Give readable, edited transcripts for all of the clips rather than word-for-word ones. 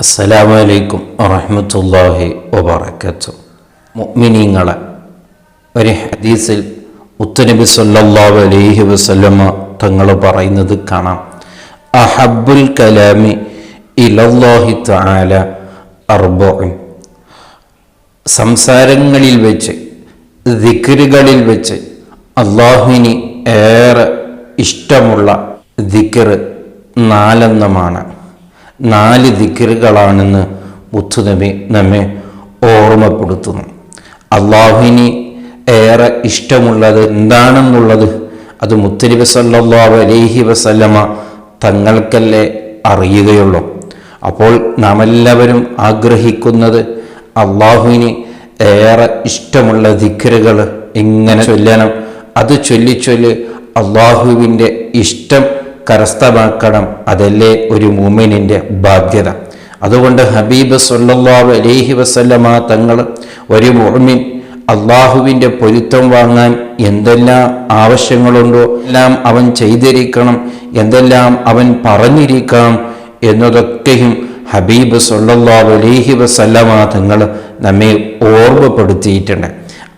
അസ്സലാമു അലൈക്കും വറഹ്മത്തുള്ളാഹി വബറകാതുഹു. മുഅ്മിനീങ്ങളെ, ഒരു ഹദീസിൽ മുത്തുനബി സല്ലല്ലാഹു അലൈഹി വസല്ലമ തങ്ങൾ പറയുന്നത് കാണാം. അഹബ്ബുൽ കലാമി ഇലല്ലാഹി തആല അർബഉൻ. സംസാരങ്ങളിൽ വെച്ച്, ദിക്റുകളിൽ വെച്ച് അല്ലാഹുവിന് ഏറെ ഇഷ്ടമുള്ള ദിക്ർ നാലെണ്ണമാണ്. 4 ദിക്റുകളാണെന്ന് മുത്തുനബി നമ്മെ ഓർമ്മപ്പെടുത്തുന്നു. അള്ളാഹുവിന് ഏറെ ഇഷ്ടമുള്ളത് എന്താണെന്നുള്ളത് അത് മുത്തുനബി സല്ലല്ലാഹു അലൈഹി വസല്ലമ തങ്ങൾക്കല്ലേ അറിയുകയുള്ളൂ. അപ്പോൾ നാം എല്ലാവരും ആഗ്രഹിക്കുന്നത് അള്ളാഹുവിന് ഏറെ ഇഷ്ടമുള്ള ദിക്റുകൾ ഇങ്ങനെ ചൊല്ലണം. അത് ചൊല്ലി അള്ളാഹുവിൻ്റെ ഇഷ്ടം കരസ്ഥമാക്കണം. അതല്ലേ ഒരു മുഅ്മിനിൻ്റെ ബാധ്യത. അതുകൊണ്ട് ഹബീബ് സല്ലല്ലാഹു അലൈഹി വസല്ലമ തങ്ങൾ ഒരു മുഅ്മിൻ അള്ളാഹുവിൻ്റെ പൊരുത്തം വാങ്ങാൻ എന്തെല്ലാം ആവശ്യങ്ങളുണ്ടോ എല്ലാം അവൻ ചെയ്തിരിക്കണം, എന്തെല്ലാം അവൻ പറഞ്ഞിരിക്കണം എന്നതൊക്കെയും ഹബീബ് സല്ലല്ലാഹു അലൈഹി വസല്ലമ തങ്ങൾ നമ്മെ ഓർമ്മപ്പെടുത്തിയിട്ടുണ്ട്.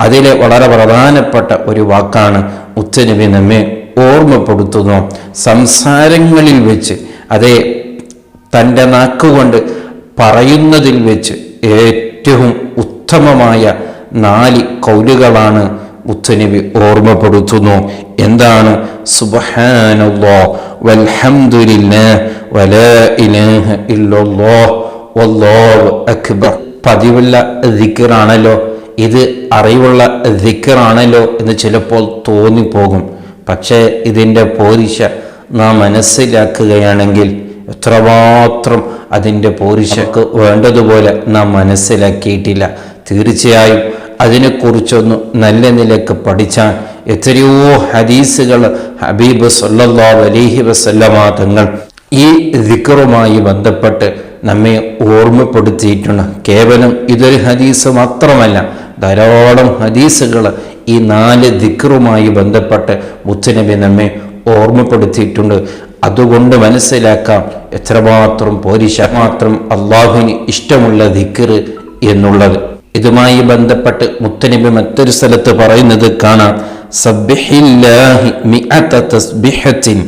അതിലെ വളരെ പ്രധാനപ്പെട്ട ഒരു വാക്കാണ് മുത്തുനബി നമ്മെ ഓർമ്മപ്പെടുത്തുന്നു. സംസാരങ്ങളിൽ വെച്ച്, അതേ തൻ്റെ നാക്കുകൊണ്ട് പറയുന്നതിൽ വെച്ച് ഏറ്റവും ഉത്തമമായ 4 ഖൗലുകളാണ് മുത്തുനബി ഓർമ്മപ്പെടുത്തുന്നു. എന്താണ്? സുബ്ഹാനല്ലാഹ് വൽഹംദുലില്ലാഹ് വലാ ഇലാഹ ഇല്ലല്ലാഹ് വല്ലാഹു അക്ബർ. പതിവുള്ള ദിക്റാണല്ലോ ഇത്, അറിവുള്ള ദിക്റാണല്ലോ എന്ന് ചിലപ്പോൾ തോന്നിപ്പോകും. പക്ഷേ ഇതിൻ്റെ പോരിശ നാം മനസ്സിലാക്കുകയാണെങ്കിൽ എത്രമാത്രം അതിൻ്റെ പോരിശക്ക് വേണ്ടതുപോലെ നാം മനസ്സിലാക്കിയിട്ടില്ല. തീർച്ചയായും അതിനെക്കുറിച്ചൊന്ന് നല്ല നിലക്ക് പഠിച്ചാൽ എത്രയോ ഹദീസുകൾ ഹബീബ് സല്ലല്ലാഹു അലൈഹി വസല്ലമ തങ്ങൾ ഈ ദിക്റുമായി ബന്ധപ്പെട്ട് നമ്മെ ഓർമ്മപ്പെടുത്തിയിട്ടുണ്ട്. കേവലം ഇതൊരു ഹദീസ് മാത്രമല്ല, ധാരാളം ഹദീസുകൾ ഈ 4 ദിക്റുമായി ബന്ധപ്പെട്ട് മുത്തുനബി നമ്മെ ഓർമ്മപ്പെടുത്തിയിട്ടുണ്ട്. അതുകൊണ്ട് മനസ്സിലാക്കാം എത്രമാത്രം പോരിശ മാത്രം അള്ളാഹുവിന് ഇഷ്ടമുള്ള ദിക്ർ എന്നുള്ളത്. ഇതുമായി ബന്ധപ്പെട്ട് മുത്തുനബി മറ്റൊരു സ്ഥലത്ത് പറയുന്നത് കാണാം. സബ്ബിഹില്ലാഹി മിഅത തസ്ബിഹത്തിൻ.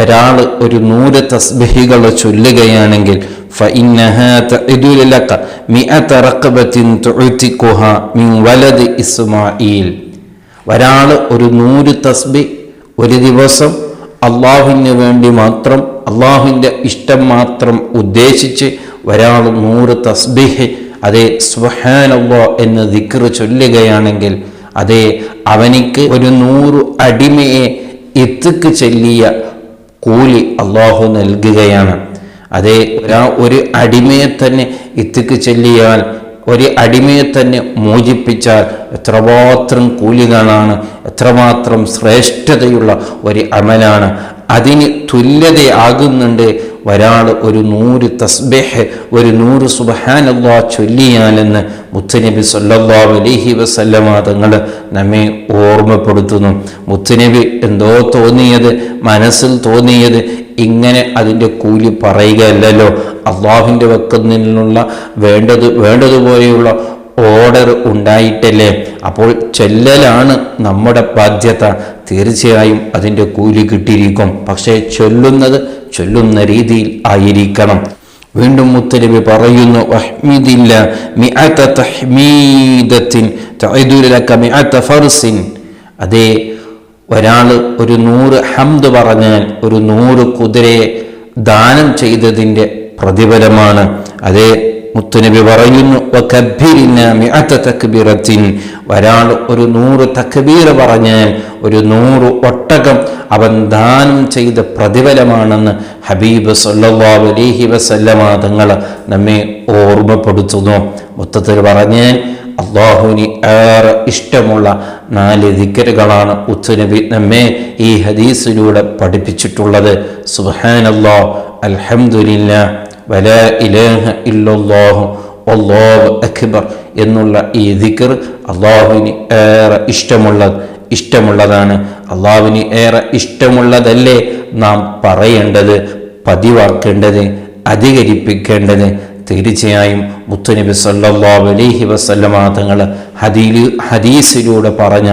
ഒരാൾ ഒരു 100 തസ്ബീഹുകൾ ചൊല്ലുകയാണെങ്കിൽ ഫഇന്നഹാ തഅദുലു ലക മിഅത റഖബത്തിൻ തുഅതിഖുഹാ മിൻ വലദി ഇസ്മാഈൽ. ഒരാൾ ഒരു 100 തസ്ബീഹ് ഒരു ദിവസം അള്ളാഹുവിന് വേണ്ടി മാത്രം, അള്ളാഹുവിൻ്റെ ഇഷ്ടം മാത്രം ഉദ്ദേശിച്ച് ഒരാൾ 100 തസ്ബീഹ് അതേ സുബ്ഹാനല്ലാഹ് എന്ന് ദിക്ർ ചൊല്ലുകയാണെങ്കിൽ അതേ അവനിക്ക് ഒരു 100 അടിമയെ ഇത്ക്ക് ചൊല്ലിയ കൂലി അള്ളാഹു നൽകുകയാണ്. അതേ ഒരു അടിമയെ തന്നെ ഇത്ക്ക് ചൊല്ലിയാൽ, ഒരു അടിമയെ തന്നെ മോചിപ്പിച്ചാൽ എത്രമാത്രം കൂലികളാണ്, എത്രമാത്രം ശ്രേഷ്ഠതയുള്ള ഒരു അമലാണ്. അതിന് തുല്യതയാകുന്നുണ്ട് ഒരാൾ ഒരു 100 തസ്ബീഹ്, ഒരു 100 സുബ്ഹാനല്ലാഹ് ചൊല്ലിയാലെന്ന് മുത്തുനബി സല്ലല്ലാഹു അലൈഹി വസല്ലമ തങ്ങൾ നമ്മെ ഓർമ്മപ്പെടുത്തുന്നു. മുത്തുനബി എന്തോ തോന്നിയത്, മനസ്സിൽ തോന്നിയത് ഇങ്ങനെ അതിൻ്റെ കൂലി പറയുകയല്ലല്ലോ. അള്ളാഹുവിൻ്റെ വക്കൽ നിന്നുള്ള വേണ്ടതുപോലെയുള്ള ഓർഡർ ഉണ്ടായിട്ടല്ലേ. അപ്പോൾ ചൊല്ലലാണ് നമ്മുടെ ബാധ്യത. തീർച്ചയായും അതിൻ്റെ കൂലി കിട്ടിയിരിക്കും. പക്ഷേ ചൊല്ലുന്ന രീതിയിൽ ആയിരിക്കണം. വീണ്ടും മുത്തുനബി പറയുന്നു, വഹ്മിദില്ല മിഅത തഹ്മീദത്തിൻ തഅദുലു ലക മിഅത ഫർസിൻ. അതേ ഒരാൾ ഒരു 100 ഹംദ് പറഞ്ഞാൽ ഒരു 100 കുതിരയെ ദാനം ചെയ്തതിൻ്റെ പ്രതിഫലമാണ്. അതേ മുത്തുനബി പറയുന്നു, വകബ്ബിരിന മിഅത തക്ബീറത്തിൻ. ഒരാൾ ഒരു 100 തക്ബീർ പറഞ്ഞാൽ ഒരു 100 ഒട്ടകം അവൻ ദാനം ചെയ്ത പ്രതിഫലമാണെന്ന് ഹബീബ് സല്ലല്ലാഹു അലൈഹി വസല്ലമ തങ്ങൾ നമ്മെ ഓർമ്മപ്പെടുത്തുന്നു. മൊത്തത്തിൽ പറഞ്ഞാൽ അള്ളാഹുവിന് ഏറെ ഇഷ്ടമുള്ള 4 ദിക്റുകളാണ് മുത്തുനബി നമ്മെ ഈ ഹദീസിലൂടെ പഠിപ്പിച്ചിട്ടുള്ളത്. സുബ്ഹാനല്ലാഹ് അൽഹംദുലില്ലാഹ് വലാ ഇലാഹ ഇല്ലല്ലാഹു വല്ലാഹു അക്ബർ എന്നുള്ള ഈ ദിക്ർ അള്ളാഹുവിന് ഏറെ ഇഷ്ടമുള്ളതാണ്. അള്ളാഹുവിന് ഏറെ ഇഷ്ടമുള്ളതല്ലേ നാം പറയേണ്ടത്, പതിവാക്കേണ്ടത്, അധികരിപ്പിക്കേണ്ടത്. തീർച്ചയായും മുത്തുനബി സല്ലല്ലാഹു അലൈഹി വസല്ലമ തങ്ങൾ ഹദീസിലൂടെ പറഞ്ഞ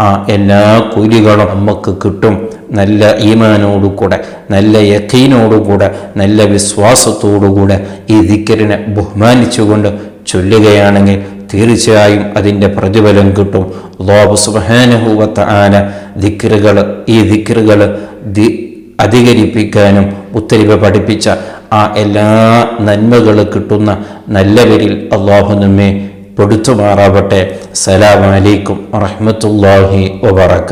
ആ എല്ലാ കൂലികളും നമുക്ക് കിട്ടും. നല്ല ഈമാനോടുകൂടെ, നല്ല യഖീനോടുകൂടെ, നല്ല വിശ്വാസത്തോടുകൂടെ ഈ ദിക്റിനെ ബഹുമാനിച്ചുകൊണ്ട് ചൊല്ലുകയാണെങ്കിൽ തീർച്ചയായും അതിൻ്റെ പ്രതിഫലം കിട്ടും. അല്ലാഹു സുബ്ഹാനഹു വ തആല ഈ ദിക്റുകൾ അധികരിപ്പിക്കാനും മുത്തനബി പഠിപ്പിച്ച ആ എല്ലാ നന്മകൾ കിട്ടുന്ന നല്ലവരിൽ അല്ലാഹു നമ്മെ പെടുത്തുമാറാവട്ടെ. അസ്സലാമു അലൈക്കും വറഹ്മത്തുള്ളാഹി വബറകാതുഹു.